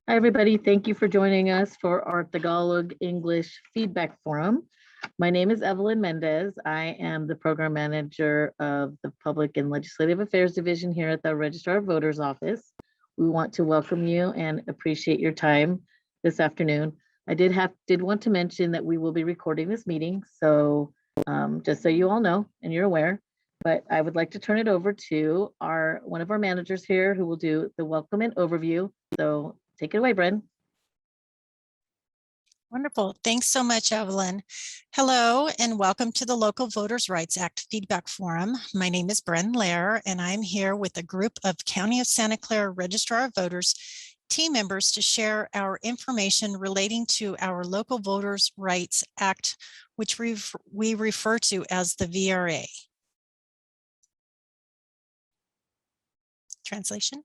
Hi, everybody. Thank you for joining us for our Tagalog English Feedback Forum. My name is Evelyn Mendez. I am the Program Manager of the Public and Legislative Affairs Division here at the Registrar of Voters Office. We want to welcome you and appreciate your time this afternoon. I did want to mention that we will be recording this meeting, so just so you all know and you're aware. But I would like to turn it over to one of our managers here who will do the welcome and overview. So take it away, Bren. Wonderful. Thanks so much, Evelyn. Hello, and welcome to the Local Voters' Rights Act Feedback Forum. My name is Bren Lair, and I'm here with a group of County of Santa Clara Registrar of Voters team members to share our information relating to our Local Voters' Rights Act, which we refer to as the VRA. Translation.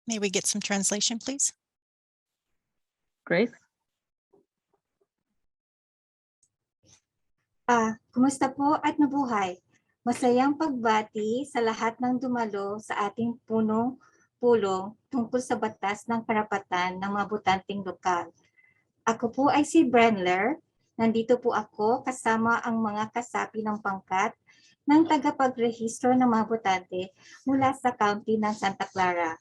May we get some translation, please? Grace? Kumusta po at mabuhay? Masayang pagbati sa lahat ng dumalo sa ating punong-pulong tungkol sa batas ng karapatan ng mga botanteng lokal. Ako po ay si Brenler. Nandito po ako kasama ang mga kasapi ng pangkat ng tagapagrehistro ng mga botante mula sa County ng Santa Clara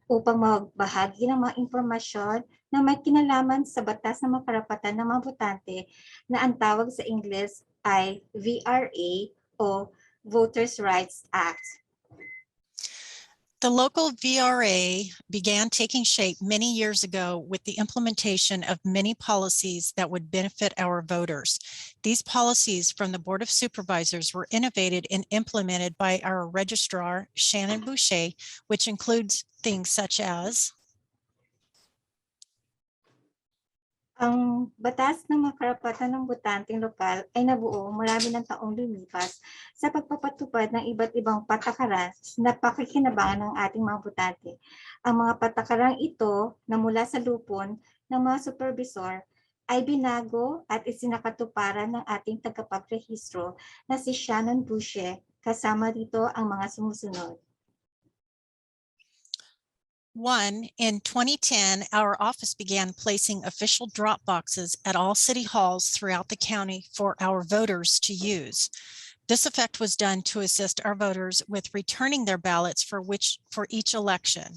upang magbahagi ng mga impormasyon na may kinalaman sa batas ng mga karapatan ng mga botante na ang tawag sa Ingles ay VRA o Voters' Rights Act. The local VRA began taking shape many years ago with the implementation of many policies that would benefit our voters. These policies from the Board of Supervisors were innovated and implemented by our registrar, Shannon Boucher, which includes things such as Ang batas ng mga karapatan ng botanteng lokal ay nabuo marami ng taong lumipas sa pagpapatupad ng iba't ibang patakaran na pakikinabangan ng ating mga botante. Ang mga patakarang ito na mula sa lupon ng mga supervisor ay binago at isinakatuparan ng ating tagapagrehistro na si Shannon Boucher, kasama dito ang mga sumusunod. 1, in 2010, our office began placing official drop boxes at all city halls throughout the county for our voters to use. This effect was done to assist our voters with returning their ballots for each election.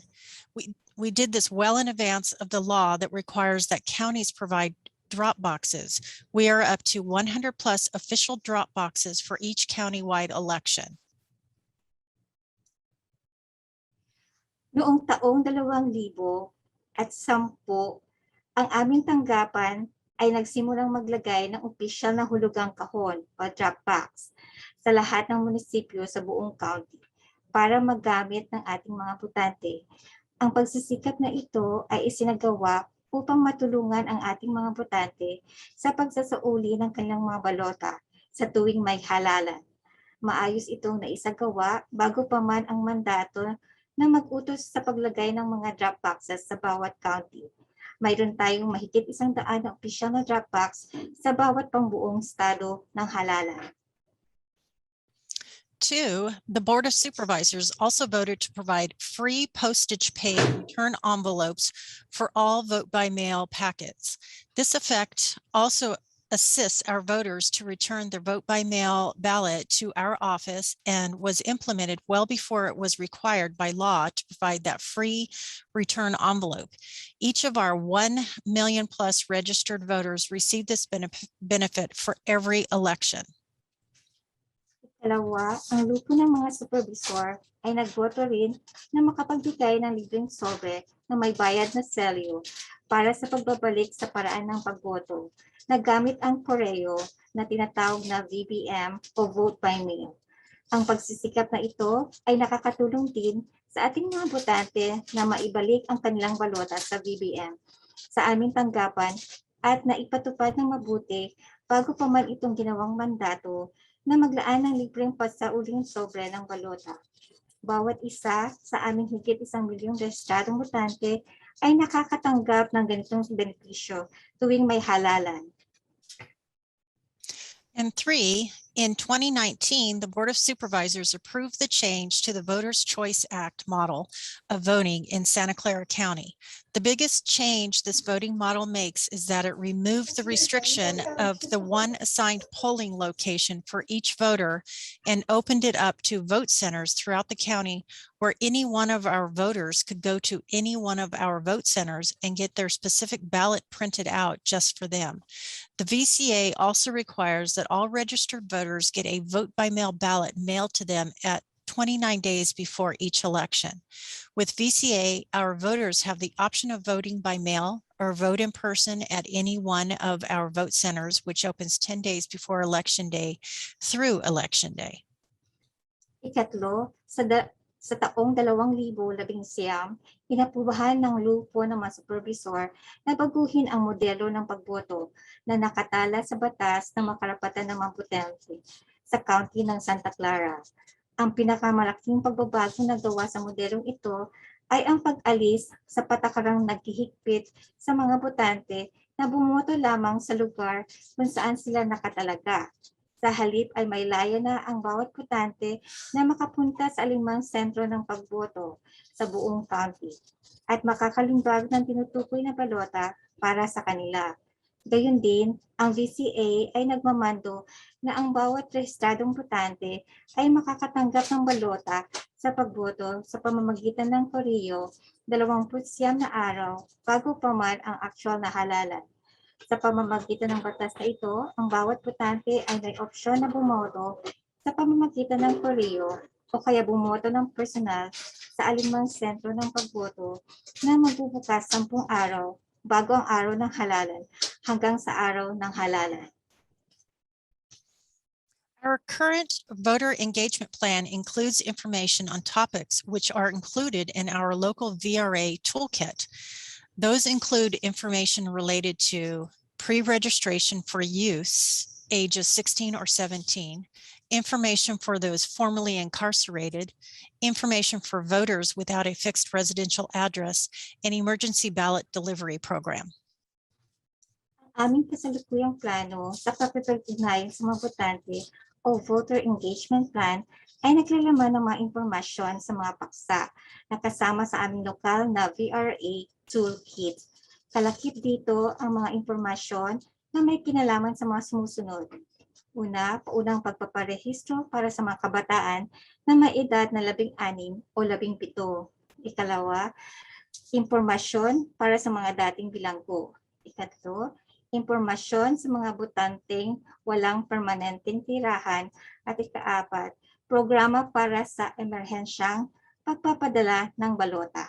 We did this well in advance of the law that requires that counties provide drop boxes. We are up to 100 plus official drop boxes for each countywide election. Noong taong 2010, ang aming tanggapan ay nagsimulang maglagay ng opisyal na hulugang kahon o drop box sa lahat ng munisipyo sa buong county para magamit ng ating mga botante. Ang pagsisikap na ito ay isinagawa upang matulungan ang ating mga botante sa pagsasauli ng kanilang mga balota sa tuwing may halalan. Maayos itong naisagawa bago pa man ang mandato na mag-utos sa paglagay ng mga drop boxes sa bawat county. Mayroon tayong mahigit 100 na opisyal na drop box sa bawat pangbuong estado ng halalan. 2, the Board of Supervisors also voted to provide free postage paid return envelopes for all vote-by-mail packets. This effect also assists our voters to return their vote-by-mail ballot to our office and was implemented well before it was required by law to provide that free return envelope. Each of our 1 million plus registered voters received this benefit for every election. Ikalawa, ang grupo ng mga supervisor ay nagboto rin na makapagbigay ng libreng sobre na may bayad na selyo para sa pagbabalik sa paraan ng pagboto na gamit ang koreo na tinatawag na VBM o vote by mail. Ang pagsisikap na ito ay nakakatulong din sa ating mga botante na maibalik ang kanilang balota sa VBM sa aming tanggapan at naipatupad ng mabuti bago pa man itong ginawang mandato na maglaan ng libreng pasauling sobre ng balota. Bawat isa sa aming higit 1 milyong rehistradong botante ay nakakatanggap ng ganitong benepisyo tuwing may halalan. And 3, In 2019, the Board of Supervisors approved the change to the Voters' Choice Act model of voting in Santa Clara County. The biggest change this voting model makes is that it removed the restriction of the one assigned polling location for each voter and opened it up to vote centers throughout the county where any one of our voters could go to any one of our vote centers and get their specific ballot printed out just for them. The VCA also requires that all registered voters get a vote-by-mail ballot mailed to them at 29 days before each election. With VCA, our voters have the option of voting by mail or vote in person at any one of our vote centers, which opens 10 days before Election Day through Election Day. Ikatlo, sa taong 2019, inaprubahan ng lupo ng mga supervisor na baguhin ang modelo ng pagboto na nakatala sa batas ng mga karapatan ng mga botante sa County ng Santa Clara. Ang pinakamalaking pagbabago na gawa sa modelong ito ay ang pag-alis sa patakarang naghihigpit sa mga botante na bumoto lamang sa lugar kung saan sila nakatalaga. Sa halip ay may laya na ang bawat botante na makapunta sa alinmang sentro ng pagboto sa buong county at makakalimbag ng tinutukoy na balota para sa kanila. Gayon din, ang VCA ay nagmamando na ang bawat rehistradong botante ay makakatanggap ng balota sa pagboto sa pamamagitan ng koreo 29 na araw bago pa man ang actual na halalan. Sa pamamagitan ng batas na ito, ang bawat botante ay may opsyon na bumoto sa pamamagitan ng koreo o kaya bumoto ng personal sa alinmang sentro ng pagboto na magbubukas 10 araw bago ang araw ng halalan hanggang sa araw ng halalan. Our current voter engagement plan includes information on topics which are included in our local VRA toolkit. Those include information related to pre-registration for use, ages 16 or 17, information for those formerly incarcerated, information for voters without a fixed residential address, and emergency ballot delivery program. Aming kasalukuyang plano sa pakikipag-ugnayan sa mga botante o voter engagement plan ay naglalaman ng mga impormasyon sa mga paksa na kasama sa aming lokal na VRA toolkit. Kalakip dito ang mga impormasyon na may kinalaman sa mga sumusunod. Una, paunang pagpaparehistro para sa mga kabataan na may edad na 16 o 17. Ikalawa, impormasyon para sa mga dating bilanggo. Ikatlo, impormasyon sa mga botanteng walang permanenteng tirahan. At ikaapat, programa para sa emerhensyang pagpapadala ng balota.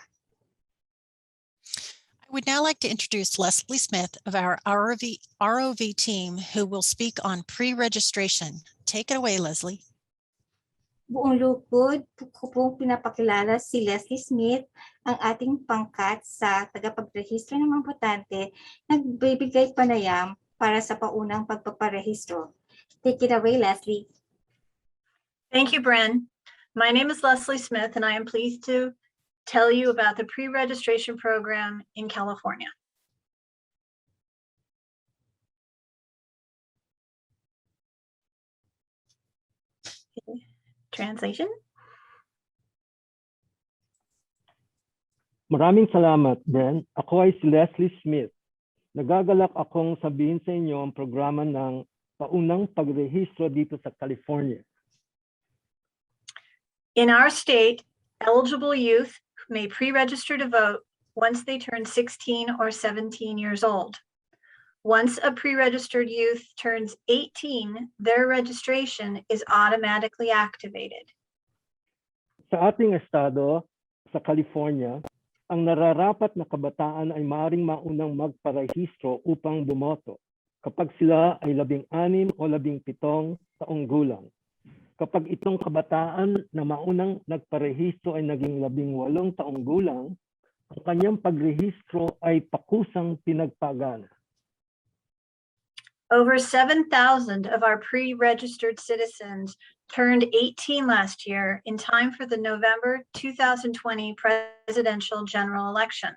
I would now like to introduce Leslie Smith of our ROV team who will speak on pre-registration. Take it away, Leslie. Buong lugod ko pong pinapakilala si Leslie Smith, ang ating pangkat sa tagapagrehistro ng mga botante, nagbibigay panayam para sa paunang pagpaparehistro. Take it away, Leslie. Thank you, Bren. My name is Leslie Smith, and I am pleased to tell you about the pre-registration program in California. Okay. Translation. Maraming salamat, Bren. Ako ay si Leslie Smith. Nagagalak akong sabihin sa inyo ang programa ng paunang pagrehistro dito sa California. In our state, eligible youth may pre-register to vote once they turn 16 or 17 years old. Once a pre-registered youth turns 18, their registration is automatically activated. Sa ating estado, sa California, ang nararapat na kabataan ay maaaring maunang magparehistro upang bumoto kapag sila ay 16 o 17 taong gulang. Kapag itong kabataan na maunang nagparehistro ay naging 18 taong gulang, ang kanyang pagrehistro ay pakusang pinagpagana. Over 7,000 of our pre-registered citizens turned 18 last year in time for the November 2020 presidential general election.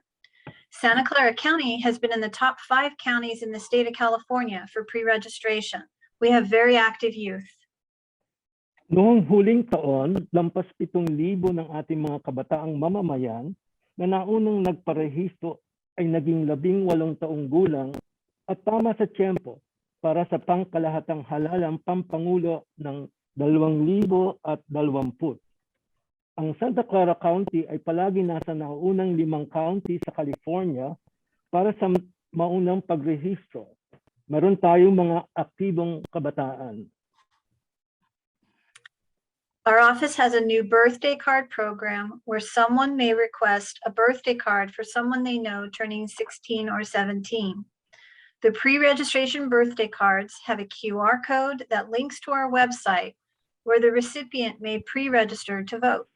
Santa Clara County has been in the top 5 counties in the state of California for pre-registration. We have very active youth. Noong huling taon, lampas 7,000 ng ating mga kabataang mamamayan na naunang nagparehistro ay naging 18 taong gulang at tama sa tiyempo para sa pangkalahatang halalang pampangulo ng 2020. Ang Santa Clara County ay palagi nasa naunang 5 county sa California para sa maunang pagrehistro. Meron tayong mga aktibong kabataan. Our office has a new birthday card program where someone may request a birthday card for someone they know turning 16 or 17. The pre-registration birthday cards have a QR code that links to our website where the recipient may pre-register to vote.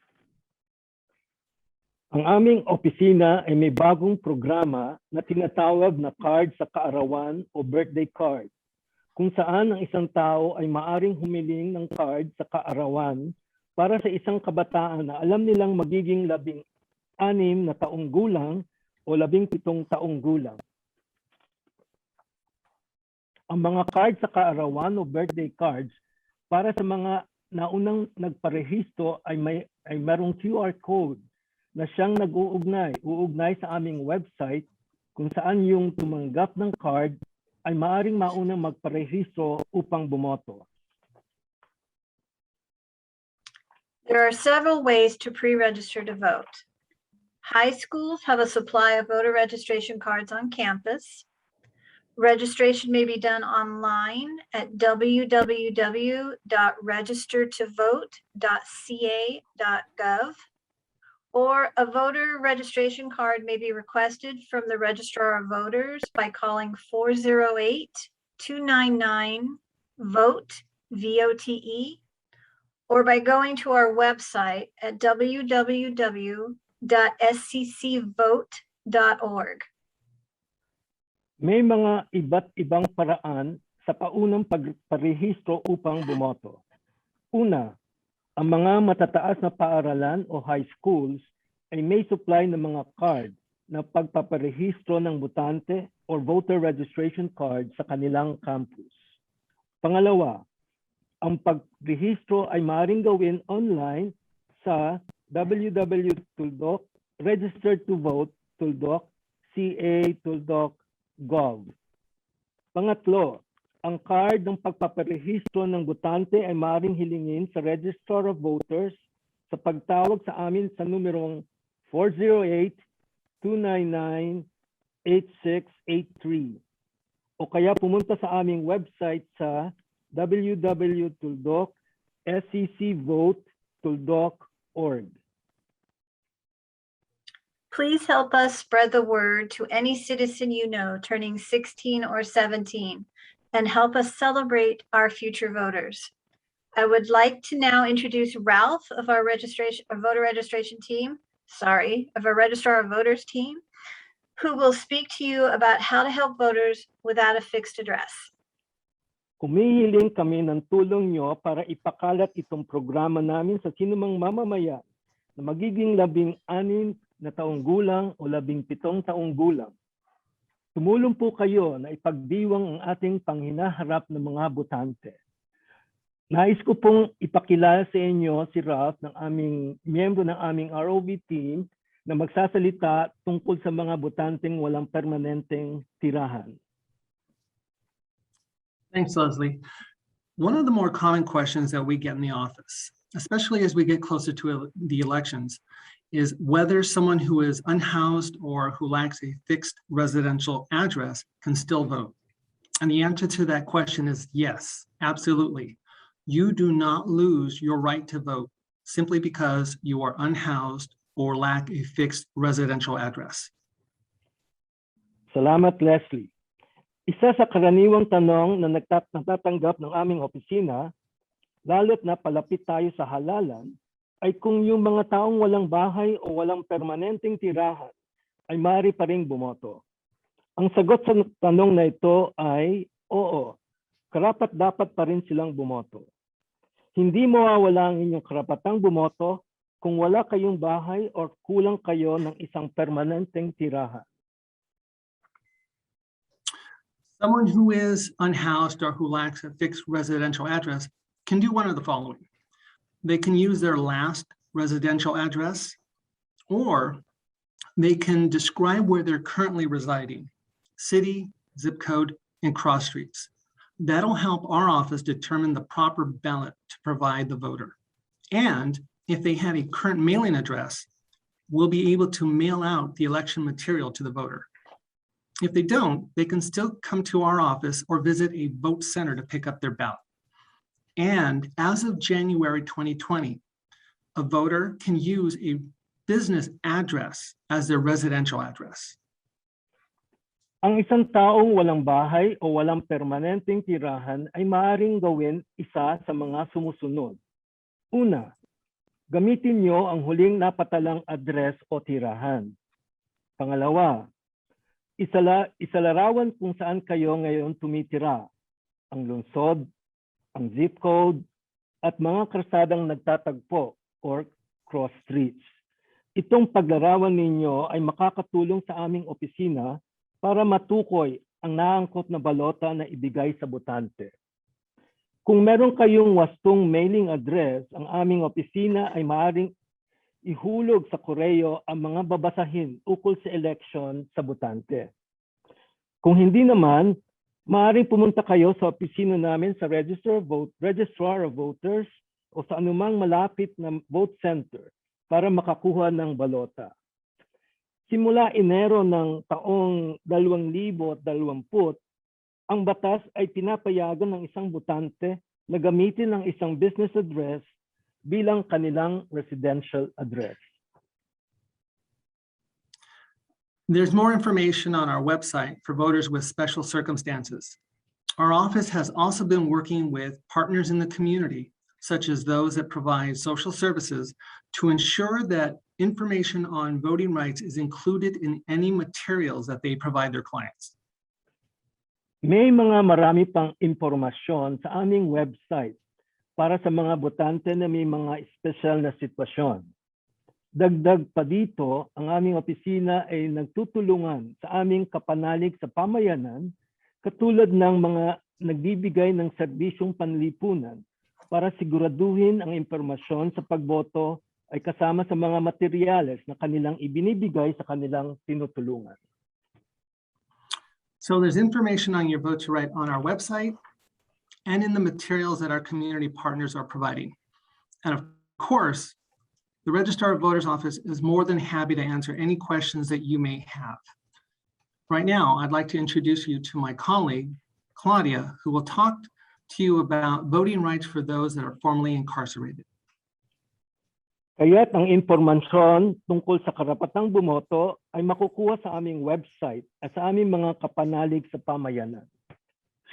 Ang aming opisina ay may bagong programa na tinatawag na card sa kaarawan o birthday card, kung saan ang isang tao ay maaring humiling ng card sa kaarawan para sa isang kabataan na alam nilang magiging 16 na taong gulang o 17 taong gulang. Ang mga card sa kaarawan o birthday cards para sa mga naunang nagparehistro ay mayroong QR code na siyang uugnay sa aming website kung saan yung tumanggap ng card ay maaring maunang magparehistro upang bumoto. There are several ways to pre-register to vote. High schools have a supply of voter registration cards on campus. Registration may be done online at www.registertovote.ca.gov, or a voter registration card may be requested from the Registrar of Voters by calling 408-299-VOTE, VOTE, or by going to our website at www.sccvote.org. May mga iba't ibang paraan sa paunang pagparehistro upang bumoto. Una, ang mga matataas na paaralan o high schools ay may supply ng mga card na pagpaparehistro ng botante or voter registration card sa kanilang campus. Pangalawa, ang pagrehistro ay maaaring gawin online sa www.registertovote.ca.gov. Pangatlo, ang card ng pagpaparehistro ng botante ay maaaring hilingin sa Registrar of Voters sa pagtawag sa amin sa numerong 408-299-8683 o kaya pumunta sa aming website sa www.sccvote.org. Please help us spread the word to any citizen you know turning 16 or 17 and help us celebrate our future voters. I would like to now introduce Ralph of our voter registration team, of our Registrar of Voters team, who will speak to you about how to help voters without a fixed address. Humihiling kami ng tulong nyo para ipakalat itong programa namin sa sinumang mamamayan na magiging 16 na taong gulang o 17 taong gulang. Tumulong po kayo na ipagdiwang ang ating panghinaharap ng mga botante. Nais ko pong ipakilala sa inyo si Ralph, ng aming miyembro ng aming ROV team na magsasalita tungkol sa mga botanteng walang permanenteng tirahan. Thanks, Leslie. One of the more common questions that we get in the office, especially as we get closer to the elections, is whether someone who is unhoused or who lacks a fixed residential address can still vote. And the answer to that question is yes, absolutely. You do not lose your right to vote simply because you are unhoused or lack a fixed residential address. Salamat, Leslie. Isa sa karaniwang tanong na natatanggap ng aming opisina, lalo't na palapit tayo sa halalan, ay kung yung mga taong walang bahay o walang permanenteng tirahan ay maaari pa ring bumoto. Ang sagot sa tanong na ito ay oo, karapat-dapat pa rin silang bumoto. Hindi mawawala ang inyong karapatang bumoto kung wala kayong bahay o kulang kayo ng isang permanenteng tirahan. Someone who is unhoused or who lacks a fixed residential address can do one of the following. They can use their last residential address, or they can describe where they're currently residing, city, zip code, and cross streets. That'll help our office determine the proper ballot to provide the voter. And if they have a current mailing address, we'll be able to mail out the election material to the voter. If they don't, they can still come to our office or visit a vote center to pick up their ballot. And as of January 2020, a voter can use a business address as their residential address. Ang isang taong walang bahay o walang permanenteng tirahan ay maaaring gawin isa sa mga sumusunod. Una, gamitin niyo ang huling napatalang address o tirahan. Pangalawa, isalarawan kung saan kayo ngayon tumitira, ang lungsod, ang zip code, at mga kalsadang nagtatagpo or cross streets. Itong paglarawan ninyo ay makakatulong sa aming opisina para matukoy ang naangkot na balota na ibigay sa botante. Kung meron kayong wastong mailing address, ang aming opisina ay maaaring ihulog sa koreo ang mga babasahin ukol sa election sa botante. Kung hindi naman, maaaring pumunta kayo sa opisina namin sa Registrar of Voters o sa anumang malapit na vote center para makakuha ng balota. Simula Enero ng taong 2020, ang batas ay pinapayagan ng isang botante na gamitin ang isang business address bilang kanilang residential address. There's more information on our website for voters with special circumstances. Our office has also been working with partners in the community, such as those that provide social services, to ensure that information on voting rights is included in any materials that they provide their clients. May mga marami pang impormasyon sa aming website para sa mga botante na may mga espesyal na sitwasyon. Dagdag pa dito, ang aming opisina ay nagtutulungan sa aming kapanalig sa pamayanan katulad ng mga nagbibigay ng serbisyong panlipunan para siguraduhin ang impormasyon sa pagboto ay kasama sa mga materyales na kanilang ibinibigay sa kanilang tinutulungan. So there's information on your vote to write on our website and in the materials that our community partners are providing. And of course, the Registrar of Voters Office is more than happy to answer any questions that you may have. Right now, I'd like to introduce you to my colleague, Claudia, who will talk to you about voting rights for those that are formerly incarcerated. Kaya't ang impormasyon tungkol sa karapatang bumoto ay makukuha sa aming website at sa aming mga kapanalig sa pamayanan.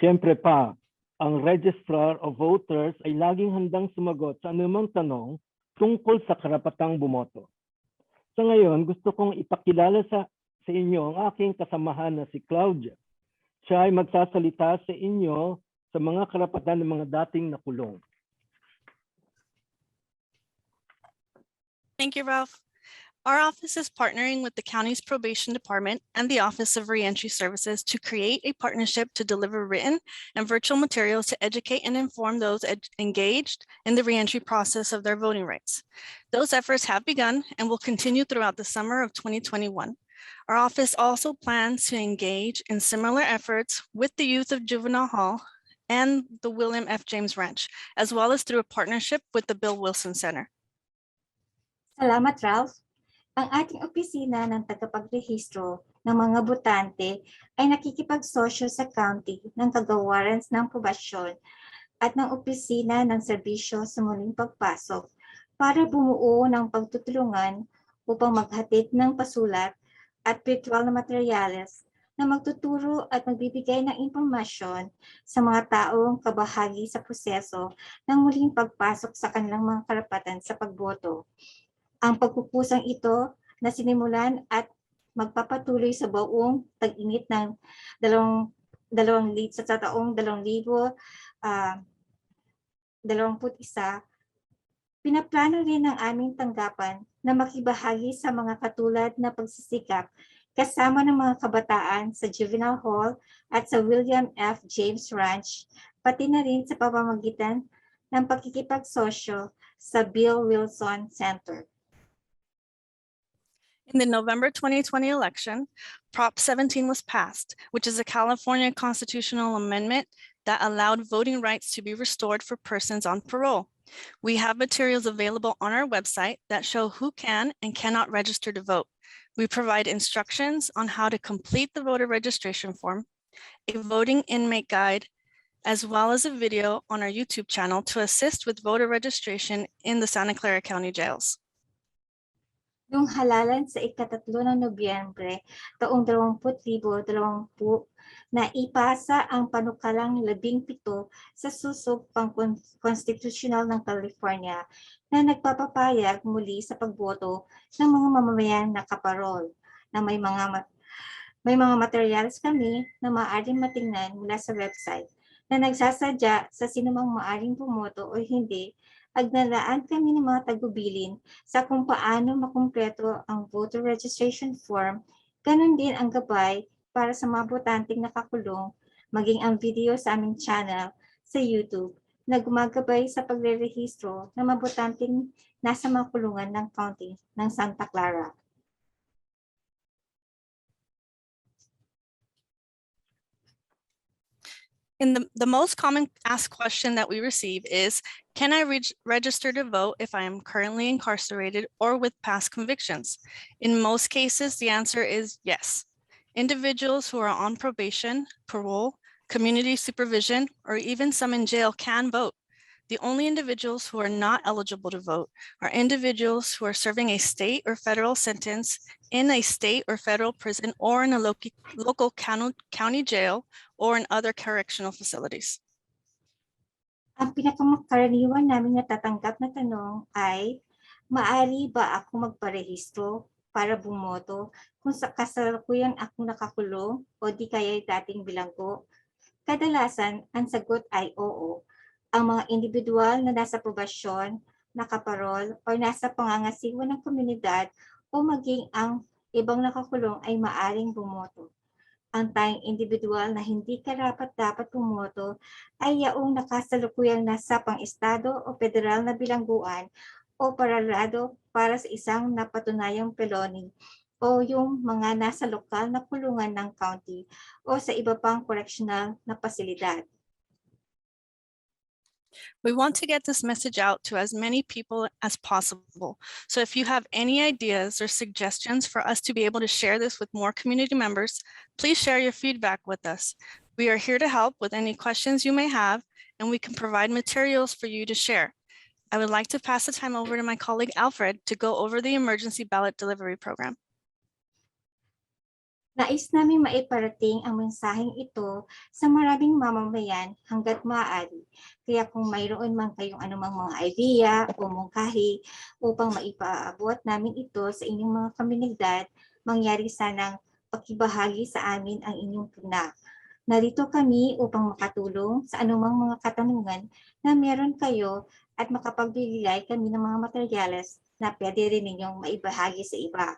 Siyempre pa, ang Registrar of Voters ay laging handang sumagot sa anumang tanong tungkol sa karapatang bumoto. Sa ngayon, gusto kong ipakilala sa inyo ang aking kasamahan na si Claudia. Siya ay magsasalita sa inyo sa mga karapatan ng mga dating nakulong. Thank you, Ralph. Our office is partnering with the county's probation department and the Office of Reentry Services to create a partnership to deliver written and virtual materials to educate and inform those engaged in the reentry process of their voting rights. Those efforts have begun and will continue throughout the summer of 2021. Our office also plans to engage in similar efforts with the youth of Juvenile Hall and the William F. James Ranch, as well as through a partnership with the Bill Wilson Center. Salamat, Ralph. Ang ating opisina ng tagapagrehistro ng mga botante ay nakikipagsosyo sa county ng kagawaran ng probasyon at ng opisina ng serbisyo sa muling pagpasok para bumuo ng pagtutulungan upang maghatid ng pasulat at virtual na materyales na magtuturo at magbibigay ng impormasyon sa mga taong kabahagi sa proseso ng muling pagpasok sa kanilang mga karapatan sa pagboto. Ang pagpupusang ito na sinimulan at magpapatuloy sa buong tag-init ng sa taong 2021, pinaplano rin ng aming tanggapan na makibahagi sa mga katulad na pagsisikap kasama ng mga kabataan sa Juvenile Hall at sa William F. James Ranch, pati na rin sa pamamagitan ng pagkikipagsosyo sa Bill Wilson Center. In the November 2020 election, Prop 17 was passed, which is a California constitutional amendment that allowed voting rights to be restored for persons on parole. We have materials available on our website that show who can and cannot register to vote. We provide instructions on how to complete the voter registration form, a voting inmate guide, as well as a video on our YouTube channel to assist with voter registration in the Santa Clara County jails. Noong halalan sa ika-3 ng Nobyembre, taong 2020, na ipasa ang panukalang 17 sa susog pang-konstitusyonal ng California na nagpapapayag muli sa pagboto ng mga mamamayang nakaparol na may mga materials kami na maaaring matingnan mula sa website na nagsasadya sa sinumang maaaring bumoto o hindi. Agnalaan kami ng mga tagubilin sa kung paano makumpleto ang voter registration form, ganun din ang gabay para sa mga botanteng nakakulong, maging ang video sa aming channel sa YouTube na gumagabay sa pagre-rehistro ng mga botanteng nasa mga kulungan ng county ng Santa Clara. The most common asked question that we receive is, can I register to vote if I am currently incarcerated or with past convictions? In most cases, the answer is yes. Individuals who are on probation, parole, community supervision, or even some in jail can vote. The only individuals who are not eligible to vote are individuals who are serving a state or federal sentence in a state or federal prison or in a local county jail or in other correctional facilities. Ang pinakakaraniwan namin natatanggap na tanong ay, maari ba ako magparehistro para bumoto kung sa kasalukuyan ako nakakulong o di kaya dating bilanggo? Kadalasan, ang sagot ay oo. Ang mga individual na nasa probasyon, nakaparol, o nasa pangangasiwa ng komunidad o maging ang ibang nakakulong ay maaring bumoto. Ang tayong individual na hindi karapat-dapat bumoto ay yaong nakasalukuyang nasa pang-estado o federal na bilangguan o paralado para sa isang napatunayang felony o yung mga nasa lokal na kulungan ng county o sa iba pang correctional na pasilidad. We want to get this message out to as many people as possible. So if you have any ideas or suggestions for us to be able to share this with more community members, please share your feedback with us. We are here to help with any questions you may have, and we can provide materials for you to share. I would like to pass the time over to my colleague Alfred to go over the emergency ballot delivery program. Nais namin maiparating ang mensaheng ito sa maraming mamamayan hanggat maaari. Kaya kung mayroon man kayong anumang mga idea o mungkahi upang maipaabot namin ito sa inyong mga komunidad, mangyari sanang pakibahagi sa amin ang inyong tuna. Narito kami upang makatulong sa anumang mga katanungan na meron kayo at makapagbigay kami ng mga materyales na pwede rin ninyong maibahagi sa iba.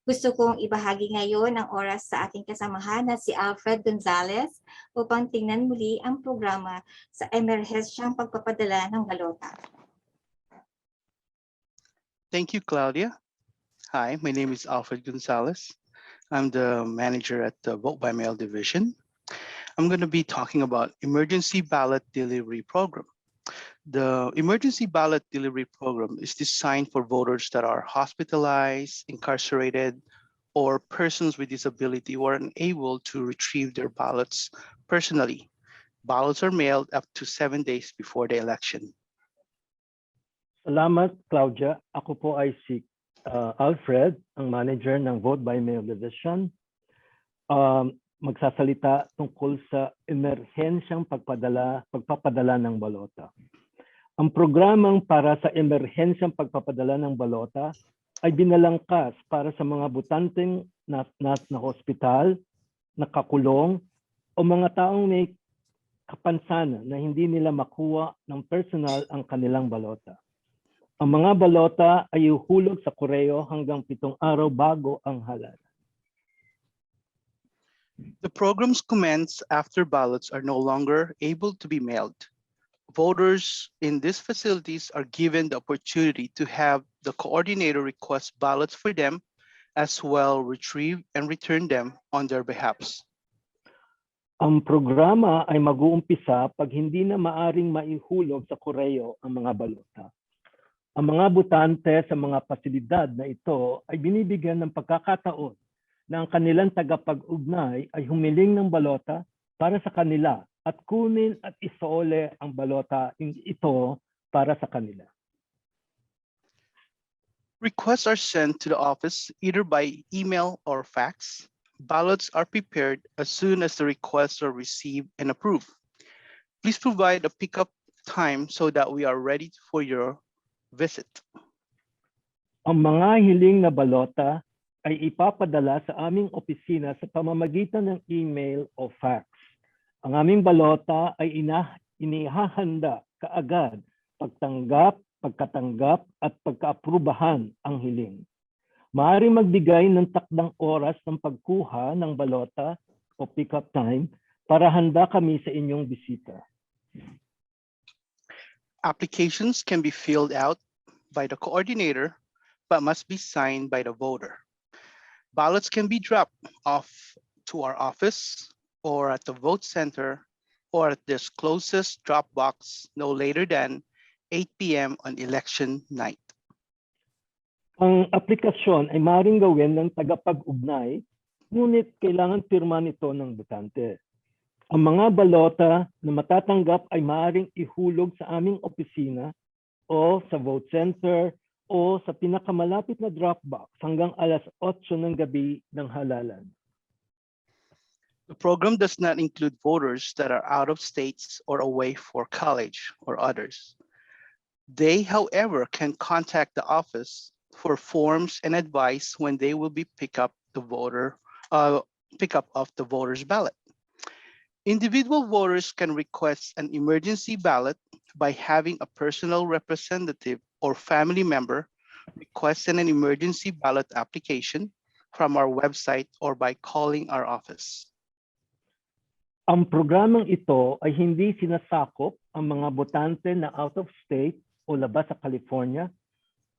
Gusto kong ibahagi ngayon ang oras sa ating kasamahan na si Alfred Gonzalez upang tingnan muli ang programa sa emerhensyang pagpapadala ng balota. Thank you, Claudia. Hi, my name is Alfred Gonzalez. I'm the manager at the Vote by Mail Division. I'm going to be talking about Emergency Ballot Delivery Program. The Emergency Ballot Delivery Program is designed for voters that are hospitalized, incarcerated, or persons with disability who are unable to retrieve their ballots personally. Ballots are mailed up to 7 days before the election. Salamat, Claudia. Ako po ay si Alfred, ang manager ng Vote by Mail Division. Magsasalita tungkol sa emerhensyang pagpapadala ng balota. Ang programang para sa emerhensyang pagpapadala ng balota ay binalangkas para sa mga botanteng na hospital, nakakulong, o mga taong may kapansanan na hindi nila makuha ng personal ang kanilang balota. Ang mga balota ay uhulog sa koreo hanggang 7 araw bago ang halalan. The programs commence after ballots are no longer able to be mailed. Voters in these facilities are given the opportunity to have the coordinator request ballots for them, as well retrieve and return them on their behalves. Ang programa ay mag-uumpisa pag hindi na maaring maihulog sa koreo ang mga balota. Ang mga botante sa mga pasilidad na ito ay binibigyan ng pagkakataon na ang kanilang tagapag-ugnay ay humiling ng balota para sa kanila at kunin at isole ang balota ito para sa kanila. Requests are sent to the office either by email or fax. Ballots are prepared as soon as the requests are received and approved. Please provide a pickup time so that we are ready for your visit. Ang mga hiling na balota ay ipapadala sa aming opisina sa pamamagitan ng email o fax. Ang aming balota ay inihahanda kaagad pagkatanggap at pagkaaprubahan ang hiling. Maaaring magbigay ng takdang oras ng pagkuha ng balota o pick-up time para handa kami sa inyong bisita. Applications can be filled out by the coordinator, but must be signed by the voter. Ballots can be dropped off to our office or at the vote center or at this closest drop box no later than 8 p.m. on election night. Ang aplikasyon ay maaaring gawin ng tagapag-ugnay, ngunit kailangan pirma nito ng botante. Ang mga balota na matatanggap ay maaaring ihulog sa aming opisina o sa vote center o sa pinakamalapit na drop box hanggang alas 8 ng gabi ng halalan. The program does not include voters that are out of states or away for college or others. They, however, can contact the office for forms and advice when they will be pick up of the voter's ballot. Individual voters can request an emergency ballot by having a personal representative or family member request an emergency ballot application from our website or by calling our office. Ang programang ito ay hindi sinasakop ang mga botante na out of state o labas sa California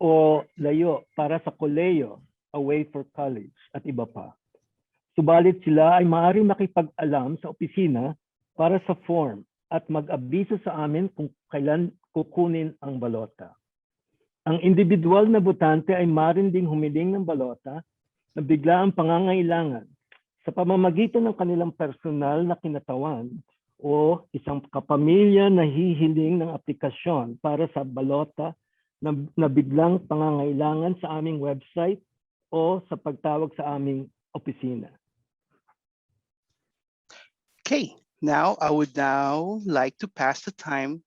o layo para sa koleyo, away for college at iba pa. Subalit sila ay maaaring makipag-alam sa opisina para sa form at mag-abiso sa amin kung kailan kukunin ang balota. Ang individual na botante ay maaaring ding humiling ng balota na bigla ang pangangailangan sa pamamagitan ng kanilang personal na kinatawan o isang kapamilya na hihiling ng aplikasyon para sa balota na biglang pangangailangan sa aming website o sa pagtawag sa aming opisina. Okay, now I would like to pass the time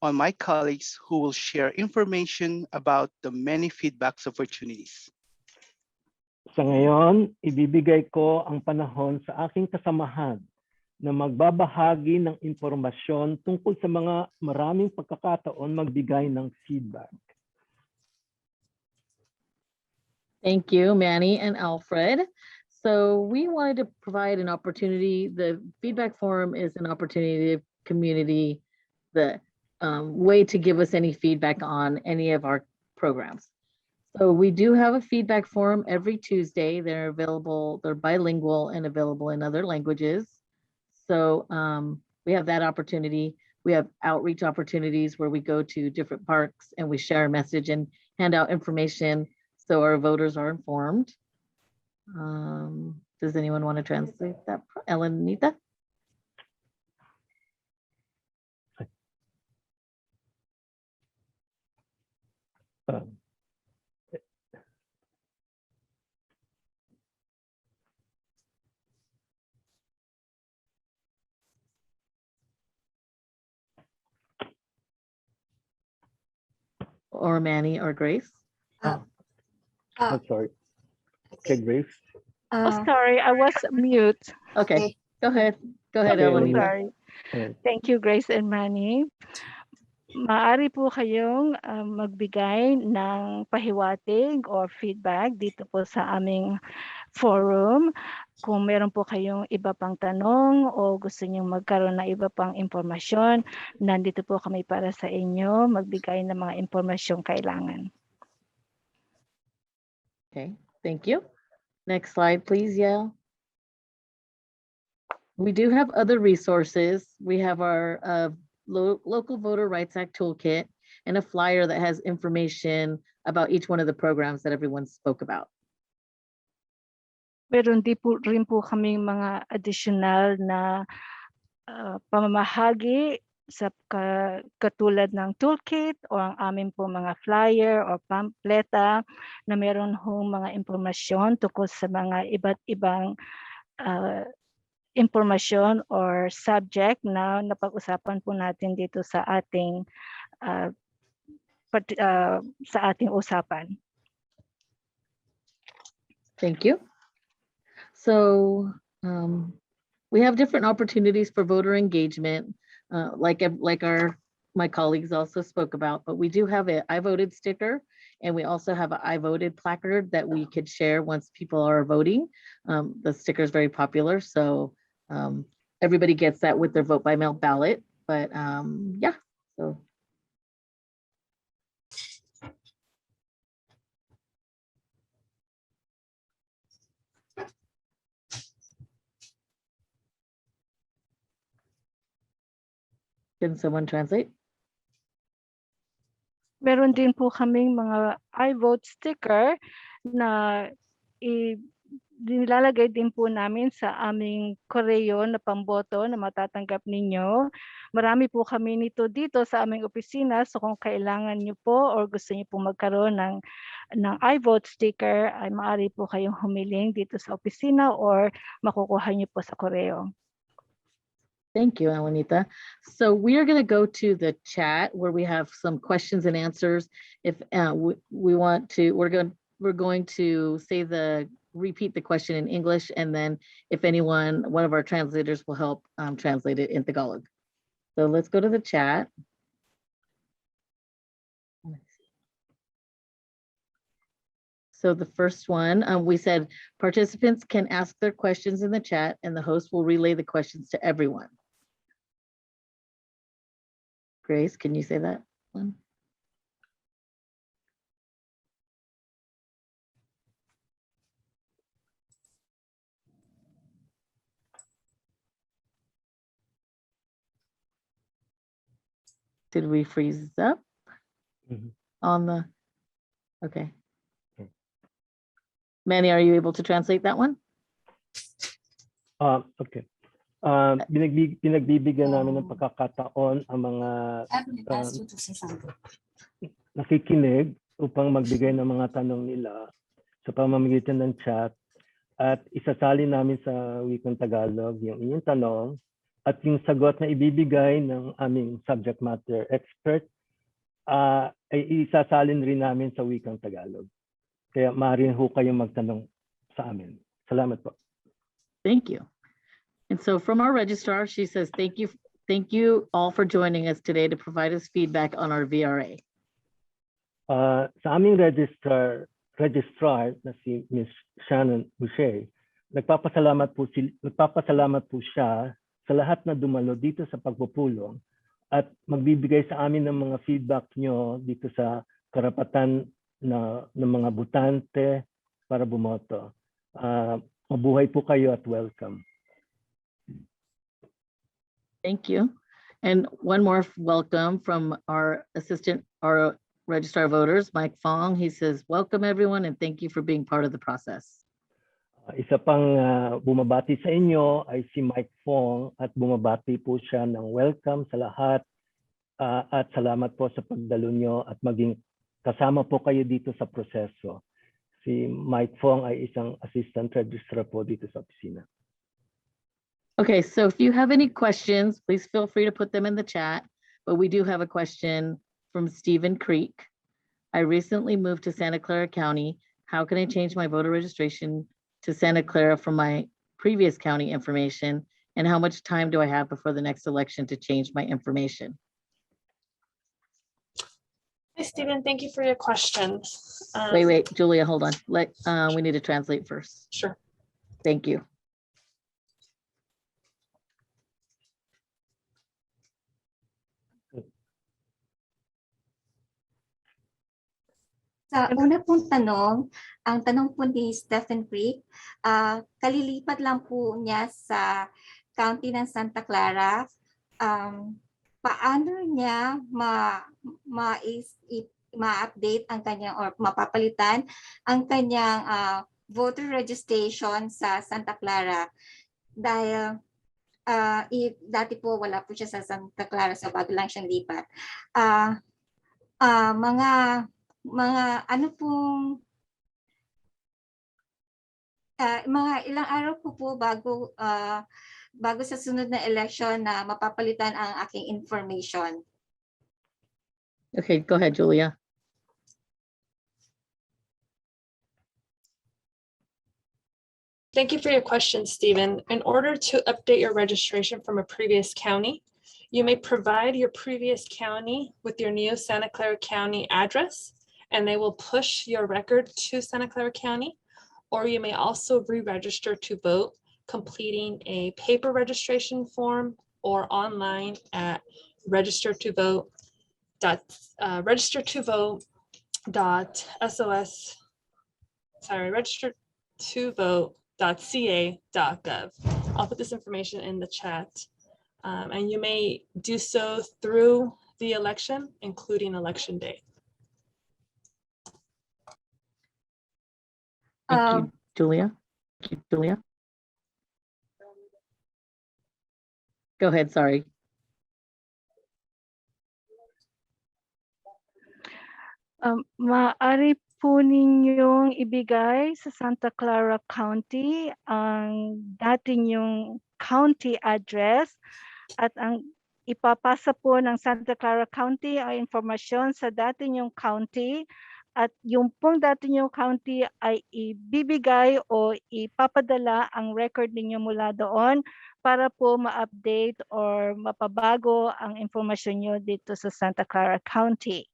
on my colleagues who will share information about the many feedbacks opportunities. Sa ngayon, ibibigay ko ang panahon sa aking kasamahan na magbabahagi ng impormasyon tungkol sa mga maraming pagkakataon magbigay ng feedback. Thank you, Manny and Alfred. So we wanted to provide an opportunity. The feedback forum is an opportunity to community, the way to give us any feedback on any of our programs. So we do have a feedback forum every Tuesday. They're available, they're bilingual and available in other languages. So we have that opportunity. We have outreach opportunities where we go to different parks and we share a message and hand out information so our voters are informed. Does anyone want to translate that? Elenita? Or Manny or Grace? I'm sorry. Okay, Grace. Sorry, I was mute. Okay, go ahead. Go ahead, Okay, Elenita. Sorry. Thank you, Grace and Manny. Maaari po kayong magbigay ng pahiwatig or feedback dito po sa aming forum. kung meron po kayong iba pang tanong o gusto niyo magkaroon ng iba pang impormasyon, nandito po kami para sa inyo, magbigay ng mga impormasyong kailangan. Okay, thank you. Next slide, please, Yael. We do have other resources. We have our Local Voter Rights Act Toolkit and a flyer that has information about each one of the programs that everyone spoke about. Meron din po rin po kaming mga additional na pamamahagi sa katulad ng toolkit o ang aming po mga flyer o pampleta na meron hong mga impormasyon tungkol sa mga iba't ibang impormasyon or subject na napag-usapan po natin dito sa ating usapan. Thank you. So we have different opportunities for voter engagement, like my colleagues also spoke about, but we do have a I voted sticker, and we also have an I voted placard that we could share once people are voting. The sticker is very popular, so everybody gets that with their vote by mail ballot. But yeah, so. Can someone translate? Meron din po kaming mga I vote sticker na nilalagay din po namin sa aming koreo na pamboto na matatanggap ninyo. Marami po kami nito dito sa aming opisina, so kung kailangan nyo po or gusto nyo po magkaroon ng I vote sticker, ay maaari po kayong humiling dito sa opisina or makukuha nyo po sa koreo. Thank you, Alanita. So we are going to go to the chat where we have some questions and answers. If we want to, we're going to repeat the question in English, and then if one of our translators will help translate it in Tagalog. So let's go to the chat. So the first one, we said participants can ask their questions in the chat, and the host will relay the questions to everyone. Grace, can you say that one? Did we freeze up on the, okay. Manny, are you able to translate that one? Okay. Pinagbibigyan namin ng pagkakataon ang mga nakikinig upang magbigay ng mga tanong nila sa pamamagitan ng chat, at isasali namin sa wikang Tagalog yung inyong tanong at yung sagot na ibibigay ng aming subject matter expert ay isasalin rin namin sa wikang Tagalog. Kaya maaari ho kayong magtanong sa amin. Salamat po. Thank you. And so from our registrar, she says, thank you all for joining us today to provide us feedback on our VRA. Sa aming registrar na si Ms. Shannon Boucher, nagpapasalamat po siya sa lahat na dumalo dito sa pagpupulong at magbibigay sa amin ng mga feedback nyo dito sa karapatan ng mga botante para bumoto. Mabuhay po kayo at welcome. Thank you. And one more welcome from our registrar of voters, Mike Fong. He says, welcome everyone and thank you for being part of the process. Isa pang bumabati sa inyo ay si Mike Fong at bumabati po siya ng welcome sa lahat at salamat po sa pagdalo nyo at maging kasama po kayo dito sa proseso. Si Mike Fong ay isang assistant registrar po dito sa opisina. Okay, so if you have any questions, please feel free to put them in the chat, but we do have a question from Stephen Creek. I recently moved to Santa Clara County. How can I change my voter registration to Santa Clara from my previous county information? And how much time do I have before the next election to change my information? Hi, Stephen. Thank you for your question. Wait, Julia, hold on. We need to translate first. Sure. Thank you. Sa una pong tanong, ang tanong po ni Stephen Creek, kalilipat lang po niya sa County ng Santa Clara. Paano niya ma-update ang kanyang or mapapalitan ang kanyang voter registration sa Santa Clara? Dahil dati po wala po siya sa Santa Clara, so bago lang siyang lipat. Mga ano pong mga ilang araw po bago sa sunod na election na mapapalitan ang aking information. Okay, go ahead, Julia. Thank you for your question, Stephen. In order to update your registration from a previous county, you may provide your previous county with your new Santa Clara County address, and they will push your record to Santa Clara County. Or you may also re-register to vote, completing a paper registration form or online at registertovote.ca.gov. I'll put this information in the chat. And you may do so through the election, including election day. Thank you, Julia. Thank you, Julia. Go ahead, sorry. Maaari po ninyong ibigay sa Santa Clara County ang dati yung county address at ang ipapasa po ng Santa Clara County ay informasyon sa dati yung county at yung pong dati yung county ay ibibigay o ipapadala ang record ninyo mula doon para po ma-update or mapabago ang informasyon nyo dito sa Santa Clara County.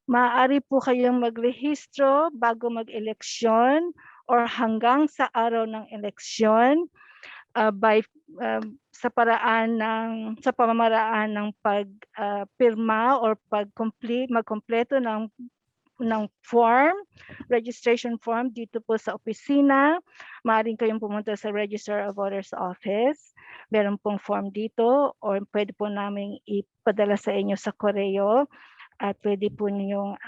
Maaari po kayong magrehistro bago mag-eleksyon or hanggang sa araw ng eleksyon sa pamamaraan ng pagpirma or magkumpleto ng form, registration form dito po sa opisina. Maaaring kayong pumunta sa Register of Voters Office. Meron pong form dito or pwede po namin ipadala sa inyo sa koreo. At pwede po ninyong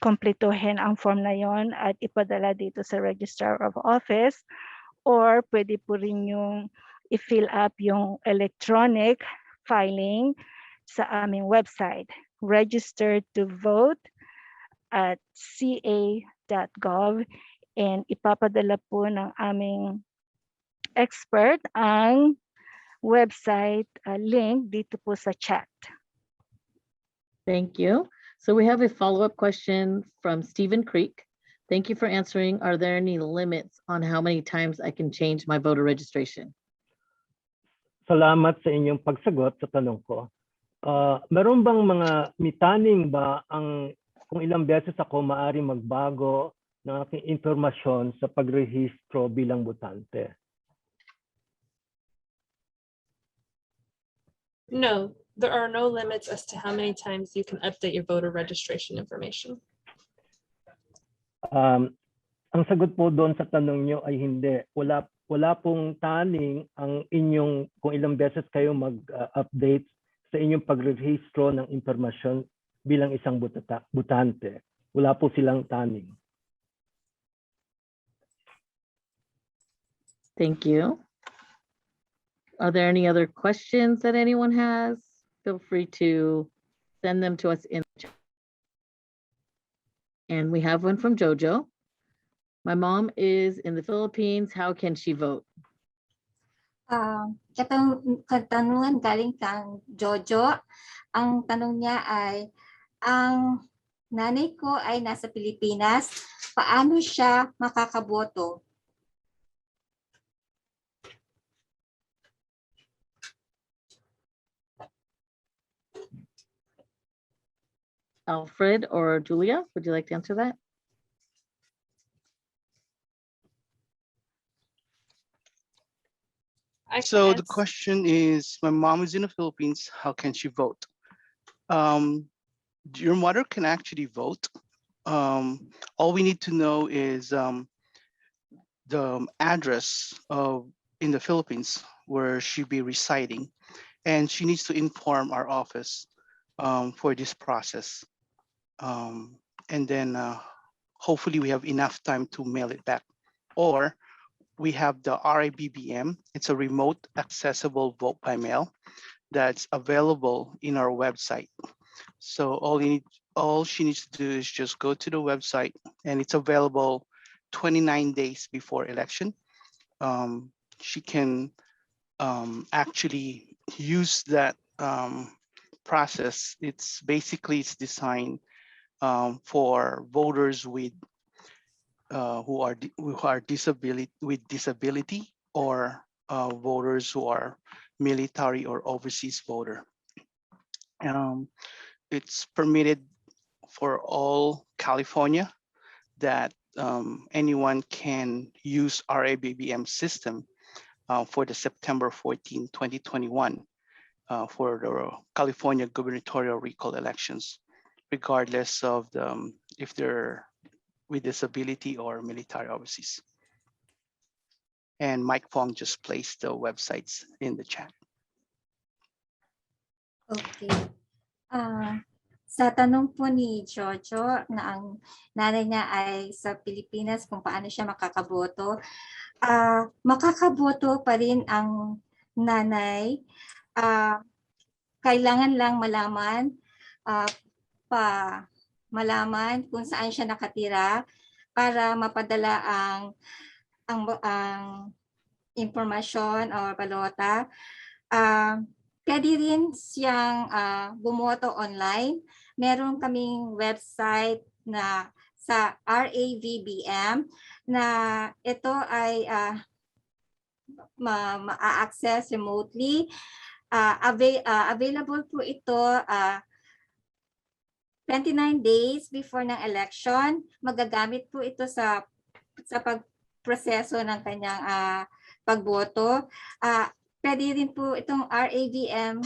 kumpletuhin ang form na yon at ipadala dito sa Register of Office or pwede po rin yung i-fill up yung electronic filing sa aming website, registertovote.ca.gov, and ipapadala po ng aming expert ang website link dito po sa chat. Thank you. So we have a follow-up question from Stephen Creek. Thank you for answering. Are there any limits on how many times I can change my voter registration? Salamat sa inyong pagsagot sa tanong ko. Meron bang mga mitaning ba ang kung ilang beses ako maaari magbago ng aking impormasyon sa pagrehistro bilang botante? No, there are no limits as to how many times you can update your voter registration information. Ang sagot po doon sa tanong nyo ay hindi. Wala pong taning ang inyong kung ilang beses kayo mag-update sa inyong pagrehistro ng impormasyon bilang isang botante. Wala po silang taning. Thank you. Are there any other questions that anyone has? Feel free to send them to us in the chat. And we have one from Jojo. My mom is in the Philippines. How can she vote? Katanungan galing kang Jojo. Ang tanong niya ay, ang nanay ko ay nasa Pilipinas. Paano siya makakaboto? Alfred or Julia, would you like to answer that? So the question is, my mom is in the Philippines. How can she vote? Your mother can actually vote all we need to know is the address of in the Philippines where she'll be residing, and she needs to inform our office for this process. And then hopefully we have enough time to mail it back. Or we have the RIBBM. It's a remote accessible vote by mail that's available in our website. So all she needs to do is just go to the website, and it's available 29 days before election. She can actually use that process. It's designed for voters with who are disability, or voters who are military or overseas voter. It's permitted for all California that anyone can use RABBM system for the September 14, 2021 for the California gubernatorial recall elections, regardless of if they're with disability or military overseas. And Mike Fong just placed the websites in the chat. Okay. Sa tanong po ni Jojo na ang nanay niya ay sa Pilipinas, kung paano siya makakaboto, makakaboto pa rin ang nanay. Kailangan lang malaman kung saan siya nakatira para mapadala ang impormasyon o balota. Pwede rin siyang bumoto online. Meron kaming website na sa RAVBM na ito ay ma-access remotely. Available po ito 29 days before ng election. Magagamit po ito sa pagproseso ng kanyang pagboto. Pwede rin po itong RAVM,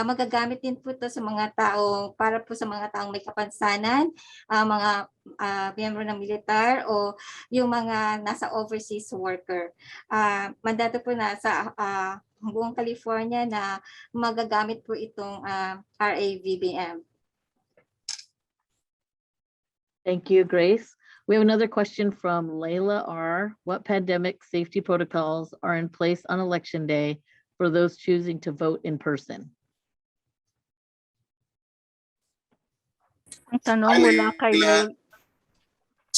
magagamit din po ito sa mga taong, para po sa mga taong may kapansanan, mga miyembro ng militar o yung mga nasa overseas worker. Mandato po na sa buong California na magagamit po itong RAVBM. Thank you, Grace. We have another question from Layla R. What pandemic safety protocols are in place on election day for those choosing to vote in person? Ang tanong mula kay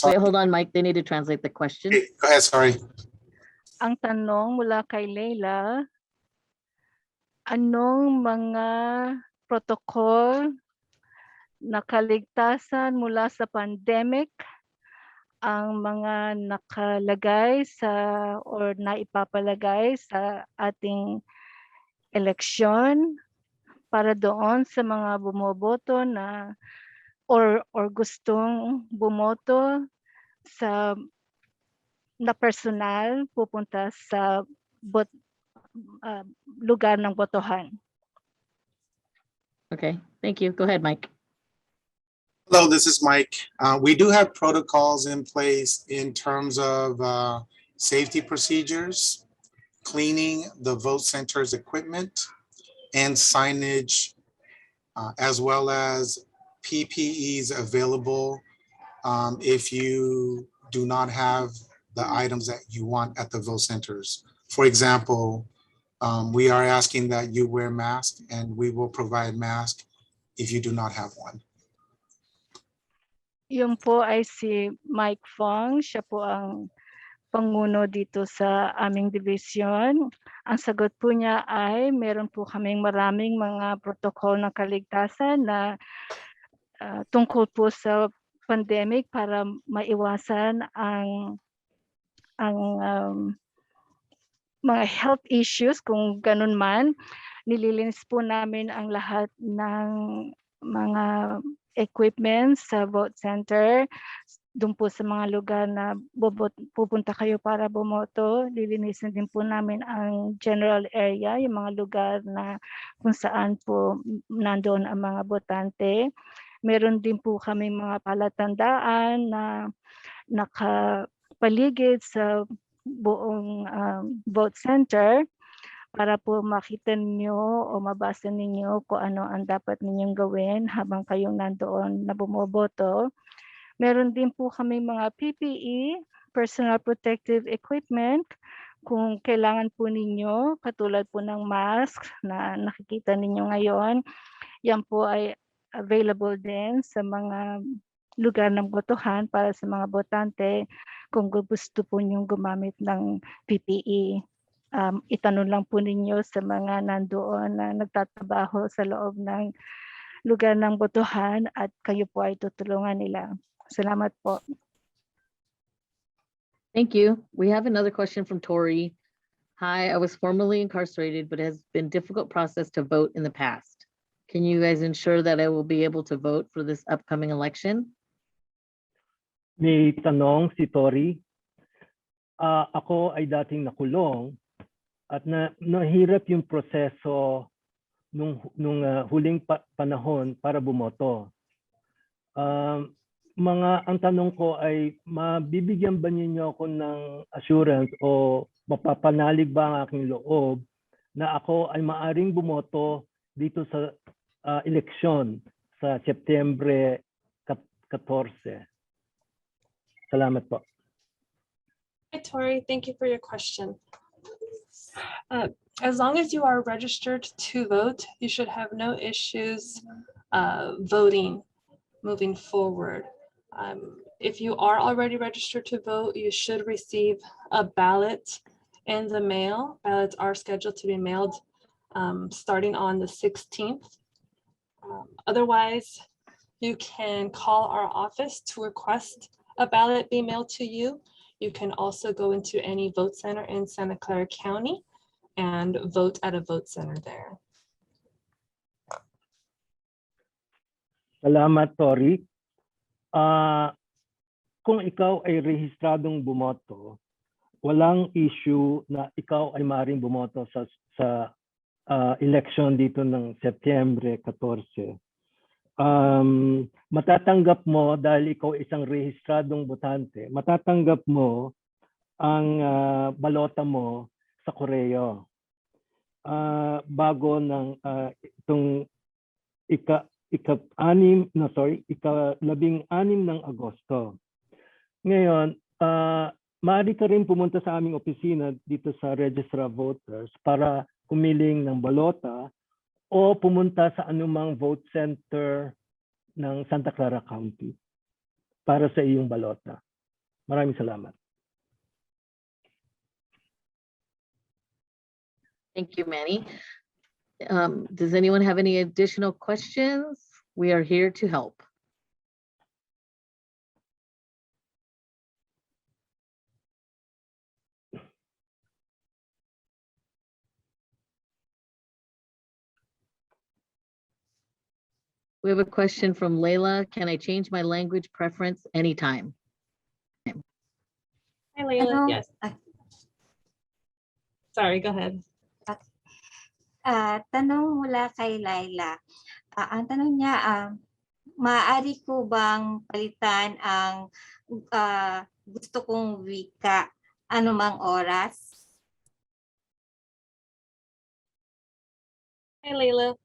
Wait, hold on, Mike. They need to translate the question. Hey, go ahead, sorry. Ang tanong mula kay Leila, anong mga protocol na kaligtasan mula sa pandemic ang mga nakalagay sa or naipapalagay sa ating eleksyon para doon sa mga bumoboto na or gustong bumoto sa na personal pupunta sa lugar ng botohan. Okay, thank you. Go ahead, Mike. Hello, this is Mike. We do have protocols in place in terms of safety procedures, cleaning the vote center's equipment and signage, as well as PPEs available if you do not have the items that you want at the vote centers. For example, we are asking that you wear masks, and we will provide masks if you do not have one. Yun po ay si Mike Fong, siya po ang panguno dito sa aming division. Ang sagot po niya ay meron po kaming maraming mga protocol ng kaligtasan na tungkol po sa pandemic para maiwasan ang mga health issues kung ganun man. Nililinis po namin ang lahat ng mga equipment sa vote center. Doon po sa mga lugar na pupunta kayo para bumoto, lilinisin din po namin ang general area, yung mga lugar na kung saan po nandoon ang mga botante. Meron din po kaming mga palatandaan na nakapaligid sa buong vote center para po makita ninyo o mabasa ninyo kung ano ang dapat ninyong gawin habang kayong nandoon na bumoboto. Meron din po kami mga PPE, personal protective equipment, kung kailangan po ninyo, katulad po ng mask na nakikita ninyo ngayon, yan po ay available din sa mga lugar ng botohan para sa mga botante kung gusto po niyong gumamit ng PPE. Itanong lang po ninyo sa mga nandoon na nagtatrabaho sa loob ng lugar ng botohan at kayo po ay tutulungan nila. Salamat po. Thank you. We have another question from Tori. Hi, I was formerly incarcerated, but it has been a difficult process to vote in the past. Can you guys ensure that I will be able to vote for this upcoming election? May tanong si Tori. Ako ay dating nakulong at nahirap yung proseso nung huling panahon para bumoto. Ang tanong ko ay mabibigyan ba ninyo ako ng assurance o mapapanalig ba ang aking loob na ako ay maaring bumoto dito sa eleksyon sa Setyembre 14. Salamat po. Hi, Tori. Thank you for your question. As long as you are registered to vote, you should have no issues voting moving forward. If you are already registered to vote, you should receive a ballot in the mail. Ballots are scheduled to be mailed starting on the 16th. Otherwise, you can call our office to request a ballot be mailed to you. You can also go into any vote center in Santa Clara County and vote at a vote center there. Salamat, Tori. Kung ikaw ay rehistradong bumoto, walang issue na ikaw ay maaaring bumoto sa election dito ng Setyembre 14. Matatanggap mo dahil ikaw isang rehistradong botante, matatanggap mo ang balota mo sa koreo bago ng itong ika-16 ng Agosto. Ngayon, maaari ka rin pumunta sa aming opisina dito sa Register of Voters para pumiling ng balota o pumunta sa anumang vote center ng Santa Clara County para sa iyong balota. Maraming salamat. Thank you, Manny. Does anyone have any additional questions? We are here to help. We have a question from Layla. Can I change my language preference anytime? Hi, Layla. Ano? Yes. Sorry, go ahead. Tanong mula kay Laila. Ang tanong niya, maaari ko bang palitan ang gusto kong wika anumang oras? Hi, Layla.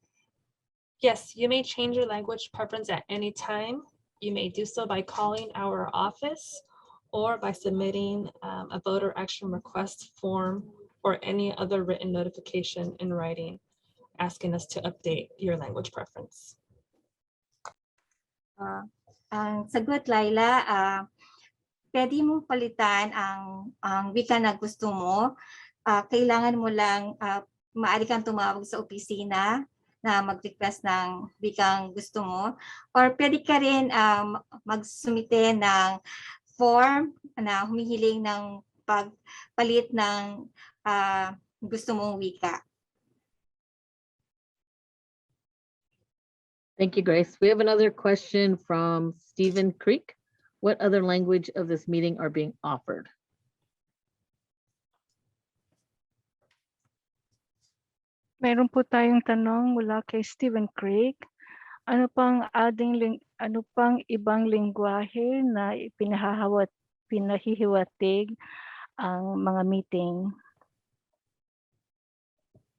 Yes, you may change your language preference at any time. You may do so by calling our office or by submitting a voter action request form or any other written notification in writing asking us to update your language preference. Ang sagot, Laila, pwede mong palitan ang wika na gusto mo. Kailangan mo lang, maaari kang tumawag sa opisina na mag-request ng wikang gusto mo. Or pwede ka rin magsumite ng form na humihiling ng pagpalit ng gusto mong wika. Thank you, Grace. We have another question from Stephen Creek. What other language of this meeting are being offered? Meron po tayong tanong mula kay Stephen Craig. Ano pang ibang lengguwahe na pinahihiwatig ang mga meeting?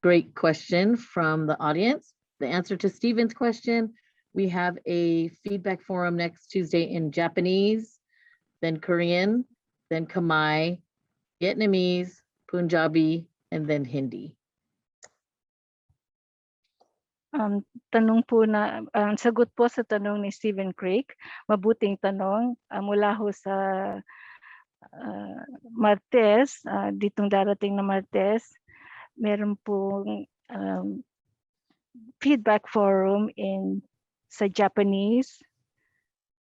Great question from the audience. The answer to Stephen's question, we have a feedback forum next Tuesday in Japanese, then Korean, then Khmer, Vietnamese, Punjabi, and then Hindi. Ang sagot po sa tanong ni Stephen Craig, mabuting tanong mula ho sa Martes, ditong darating na Martes, meron pong feedback forum sa Japanese,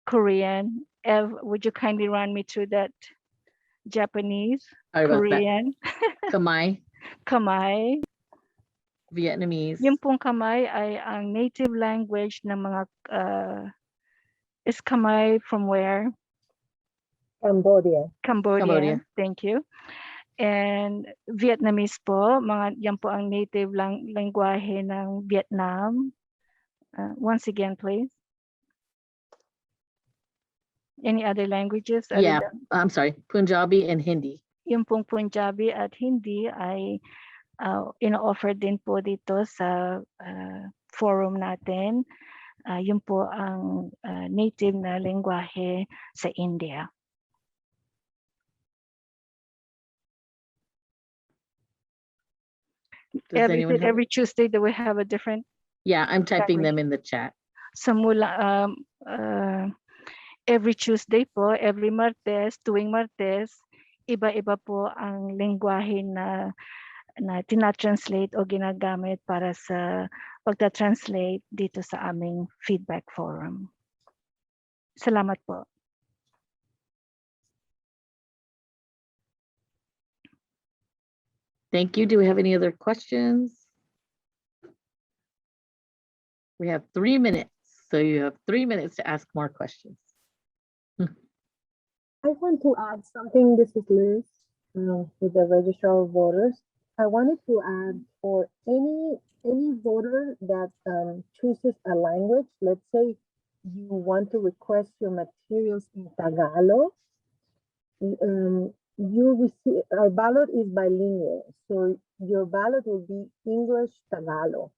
Korean. Ev, would you kindly run me through that? Japanese, Sorry about that. Korean, Khmer, Khmer. Vietnamese. Yung pong Khmer ay ang native language ng mga is Khmer from where? Cambodia. Cambodia. Thank you. And Vietnamese po, yan po ang native lengguwahe ng Vietnam. Once again, please. Any other languages? Yeah, I'm sorry, Punjabi and Hindi. Yung pong Punjabi at Hindi ay ino-offer din po dito sa forum natin. Yun po ang native na lengguwahe sa India. Every Tuesday do we have a different? Yeah, I'm typing them in the chat. So mula every Tuesday po, every Martes, tuwing Martes, iba-iba po ang lengguwahe na tina-translate o ginagamit para sa pagta-translate dito sa aming feedback forum. Salamat po. Thank you. Do we have any other questions? We have 3 minutes, so you have 3 minutes to ask more questions. I want to add something. This is Liz with the Registrar of Voters. I wanted to add for any voter that chooses a language, let's say you want to request your materials in Tagalog, you receive, our ballot is bilingual, so your ballot will be English Tagalog.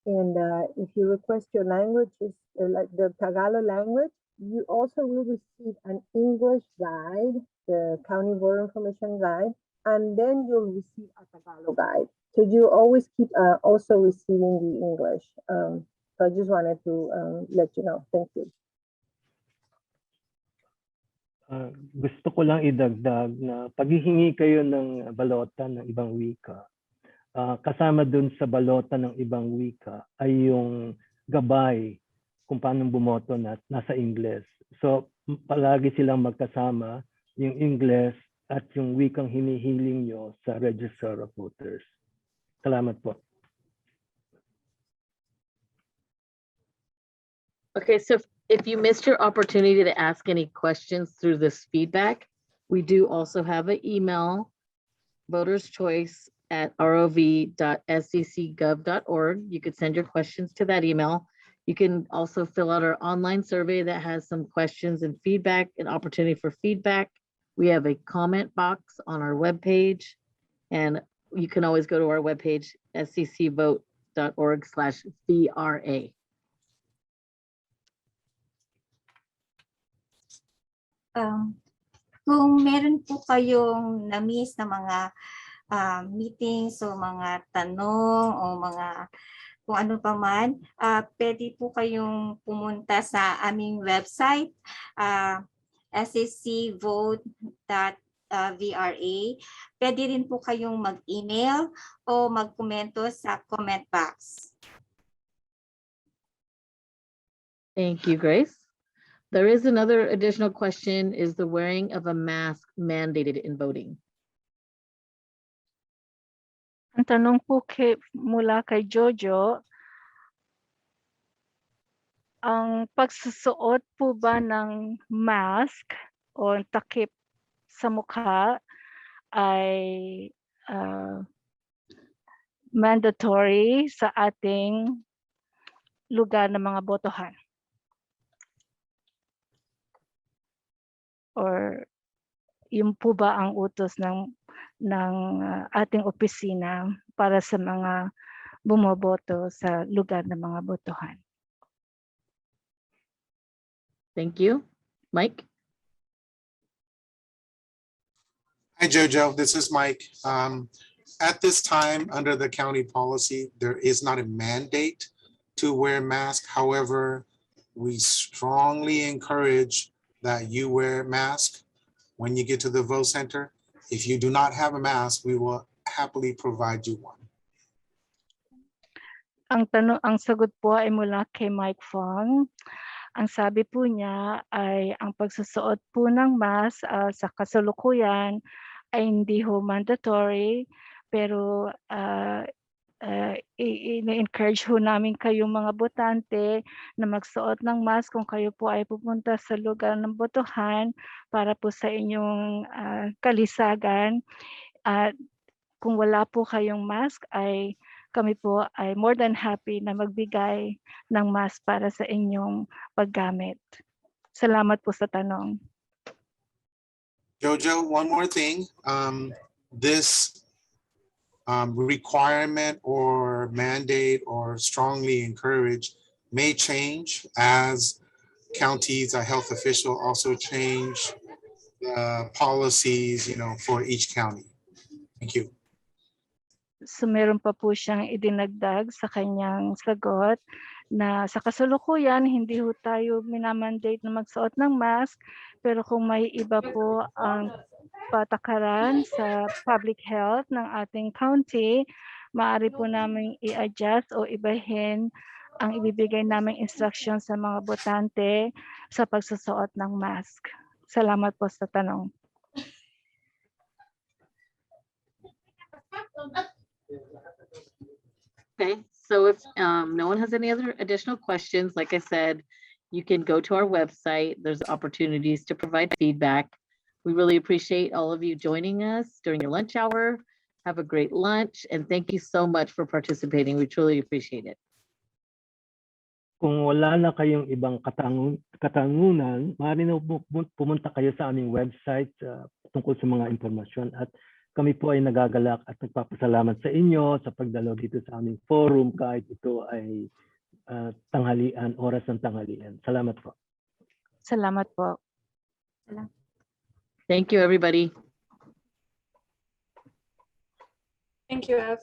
And if you request your language is like the Tagalog language, you also will receive an English guide, the County Voter Information Guide, and then you'll receive a Tagalog guide. So you always keep also receiving the English. So I just wanted to let you know. Thank you. Gusto ko lang idagdag na paghihingi kayo ng balota ng ibang wika, kasama dun sa balota ng ibang wika ay yung gabay kung paano bumoto na nasa Ingles. So palagi silang magkasama, yung Ingles at yung wikang hinihiling nyo sa Register of Voters. Salamat po. Okay, so if you missed your opportunity to ask any questions through this feedback, we do also have an email, voterschoice@rov.scc.gov.org. You could send your questions to that email. You can also fill out our online survey that has some questions and feedback, an opportunity for feedback. We have a comment box on our webpage, and you can always go to our webpage, sccvote.org/VRA. Kung meron po kayong na-miss na mga meetings o mga tanong o mga kung ano pa man, pwede po kayong pumunta sa aming website, sccvote.vra. Pwede rin po kayong mag-email o mag-komento sa comment box. Thank you, Grace. There is another additional question. Is the wearing of a mask mandated in voting? Ang tanong po mula kay Jojo, ang pagsusuot po ba ng mask o takip sa mukha ay mandatory sa ating lugar ng mga botohan? Or yun po ba ang utos ng ating opisina para sa mga bumoboto sa lugar ng mga botohan? Thank you. Mike? Hi, Jojo. This is Mike. At this time, under the county policy, there is not a mandate to wear a mask. However, we strongly encourage that you wear a mask when you get to the vote center. If you do not have a mask, we will happily provide you one. Ang sagot po ay mula kay Mike Fong. Ang sabi po niya ay ang pagsusuot po ng mask sa kasalukuyan ay hindi ho mandatory, pero i-encourage ho namin kayong mga botante na magsuot ng mask kung kayo po ay pupunta sa lugar ng botohan para po sa inyong kalisagan. At kung wala po kayong mask ay kami po ay more than happy na magbigay ng mask para sa inyong paggamit. Salamat po sa tanong. Jojo, one more thing. This requirement or mandate or strongly encourage may change as counties, a health official also change policies, for each county. Thank you. So meron pa po siyang idinagdag sa kanyang sagot na sa kasalukuyan hindi ho tayo minamandate na magsuot ng mask, pero kung may iba po ang patakaran sa public health ng ating county, maaari po namin i-adjust o ibahin ang ibibigay naming instruction sa mga botante sa pagsusuot ng mask. Salamat po sa tanong. Okay, so if no one has any other additional questions, like I said, you can go to our website. There's opportunities to provide feedback. We really appreciate all of you joining us during your lunch hour. Have a great lunch, and thank you so much for participating. We truly appreciate it. Kung wala na kayong ibang katangunan, maaari na pumunta kayo sa aming website tungkol sa mga impormasyon, at kami po ay nagagalak at nagpapasalamat sa inyo sa pagdalaw dito sa aming forum kahit ito ay tanghalian, oras ng tanghalian. Salamat po. Salamat po. Thank you, everybody. Thank you, Ev.